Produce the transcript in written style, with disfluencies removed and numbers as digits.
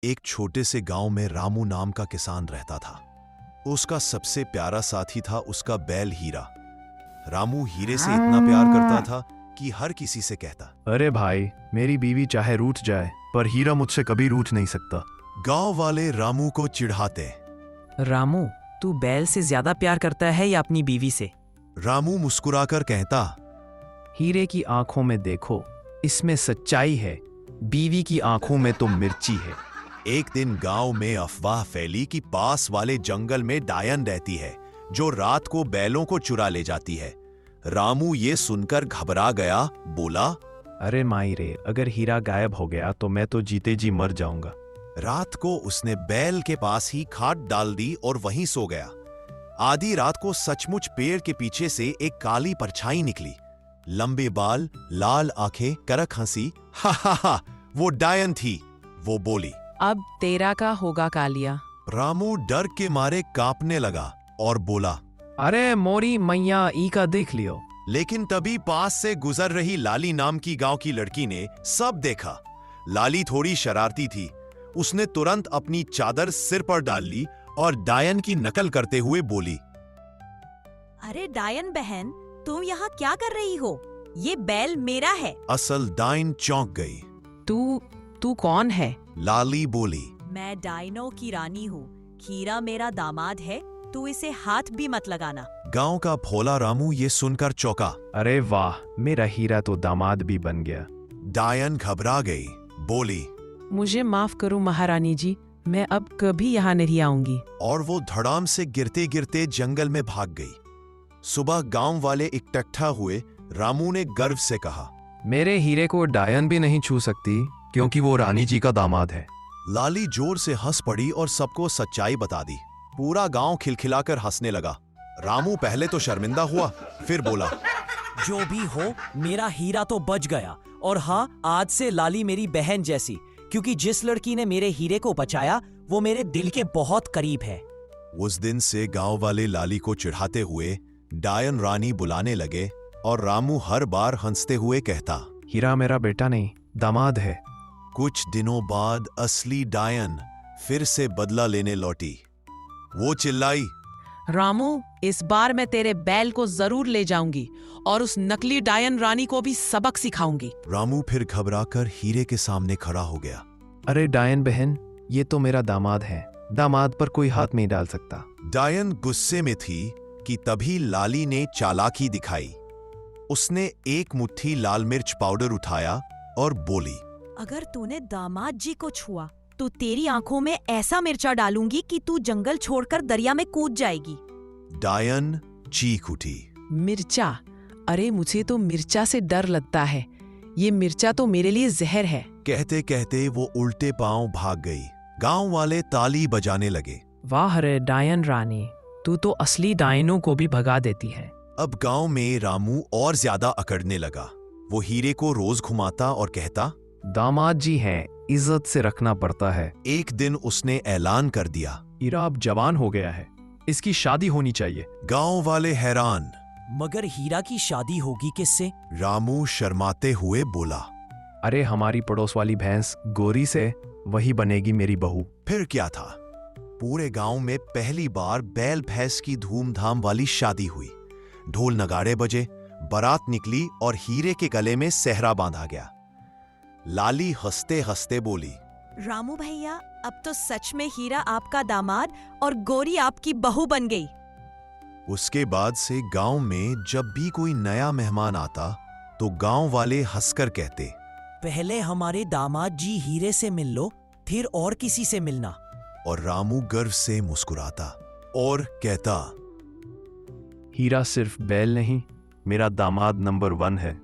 एक छोटे से गांव में रामू नाम का किसान रहता था। उसका सबसे प्यारा साथी था उसका बैल हीरा। रामू हीरे से इतना प्यार करता था कि हर किसी से कहता, अरे भाई, मेरी बीवी चाहे रूठ जाए पर हीरा मुझसे कभी रूठ नहीं सकता। गांव वाले रामू को चिढ़ाते। रामू, तू बैल से ज्यादा प्यार करता है या अपनी बीवी से? रामू मुस्कुराकर कहता, हीरे की आंखों में देखो, इसमें सच्चाई है। बीवी की आंखों में तो मिर्ची है। एक दिन गांव में अफवाह फैली कि पास वाले जंगल में डायन रहती है जो रात को बैलों को चुरा ले जाती है। रामू ये सुनकर घबरा गया, बोला, अरे माई रे, अगर हीरा गायब हो गया तो मैं तो जीते जी मर जाऊंगा। रात को उसने बैल के पास ही खाद डाल दी और वहीं सो गया। आधी रात को सचमुच पेड़ के पीछे से एक काली परछाई निकली। लंबे बाल, लाल आंखें, करक हंसी। हा हा हा, वो डायन थी। वो बोली, अब तेरा का होगा कालिया। रामू डर के मारे कांपने लगा और बोला, अरे मोरी मैया, ई का देख लियो। लेकिन तभी पास से गुजर रही लाली नाम की गांव की लड़की ने सब देखा। लाली थोड़ी शरारती थी। उसने तुरंत अपनी चादर सिर पर डाल ली और डायन की नकल करते हुए बोली, अरे डायन बहन, तुम यहाँ क्या कर रही हो? ये बैल मेरा है। असल डायन चौंक गई। तू कौन है? लाली बोली, मैं डायनों की रानी हूँ। हीरा मेरा दामाद है, तू इसे हाथ भी मत लगाना। गांव का भोला रामू ये सुनकर चौंका। अरे वाह, मेरा हीरा तो दामाद भी बन गया। डायन घबरा गई, बोली, मुझे माफ करो महारानी जी, मैं अब कभी यहाँ नहीं आऊंगी। और वो धड़ाम से गिरते गिरते जंगल में भाग गई। सुबह गांव वाले इकट्ठा हुए। रामू ने गर्व से कहा, मेरे हीरे को डायन भी नहीं छू सकती क्योंकि वो रानी जी का दामाद है। लाली जोर से हंस पड़ी और सबको सच्चाई बता दी। पूरा गांव खिलखिलाकर हंसने लगा। रामू पहले तो शर्मिंदा हुआ, फिर बोला, जो भी हो, मेरा हीरा तो बच गया। और हाँ, आज से लाली मेरी बहन जैसी, क्योंकि जिस लड़की ने मेरे हीरे को बचाया वो मेरे दिल के बहुत करीब है। उस दिन से गांव वाले लाली को चिढ़ाते हुए डायन रानी बुलाने लगे और रामू हर बार हंसते हुए कहता, हीरा मेरा बेटा नहीं, दामाद है। कुछ दिनों बाद असली डायन फिर से बदला लेने लौटी। वो चिल्लाई, रामू, इस बार मैं तेरे बैल को जरूर ले जाऊंगी और उस नकली डायन रानी को भी सबक सिखाऊंगी। रामू फिर घबराकर हीरे के सामने खड़ा हो गया। अरे डायन बहन, ये तो मेरा दामाद है। दामाद पर कोई हाथ नहीं डाल सकता। डायन गुस्से में थी कि तभी लाली ने चालाकी दिखाई। उसने एक मुट्ठी लाल मिर्च पाउडर उठाया और बोली, अगर तूने दामाद जी को छुआ तो तेरी आंखों में ऐसा मिर्चा डालूंगी कि तू जंगल छोड़कर दरिया में कूद जाएगी। डायन चीख उठी। मिर्चा? अरे मुझे तो मिर्चा से डर लगता है। ये मिर्चा तो मेरे लिए जहर है। कहते कहते वो उल्टे पांव भाग गई। गांव वाले ताली बजाने लगे। वाह रे डायन रानी, तू तो असली डायनों को भी भगा देती है। अब गांव में रामू और ज्यादा अकड़ने लगा। वो हीरे को रोज घुमाता और कहता, दामाद जी हैं, इज्जत से रखना पड़ता है। एक दिन उसने ऐलान कर दिया, हीरा अब जवान हो गया है, इसकी शादी होनी चाहिए। गांव वाले हैरान। मगर हीरा की शादी होगी किससे? रामू शर्माते हुए बोला, अरे हमारी पड़ोस वाली भैंस गोरी से, वही बनेगी मेरी बहू। फिर क्या था, पूरे गांव में पहली बार बैल भैंस की धूमधाम वाली शादी हुई। ढोल नगाड़े बजे, बारात निकली और हीरे के गले में सेहरा बांधा गया। लाली हंसते हंसते बोली, रामू भैया, अब तो सच में हीरा आपका दामाद और गोरी आपकी बहू बन गई। उसके बाद से गांव में जब भी कोई नया मेहमान आता तो गांव वाले हंसकर कहते, पहले हमारे दामाद जी हीरे से मिल लो, फिर और किसी से मिलना। और रामू गर्व से मुस्कुराता और कहता, हीरा सिर्फ बैल नहीं, मेरा दामाद नंबर 1 है।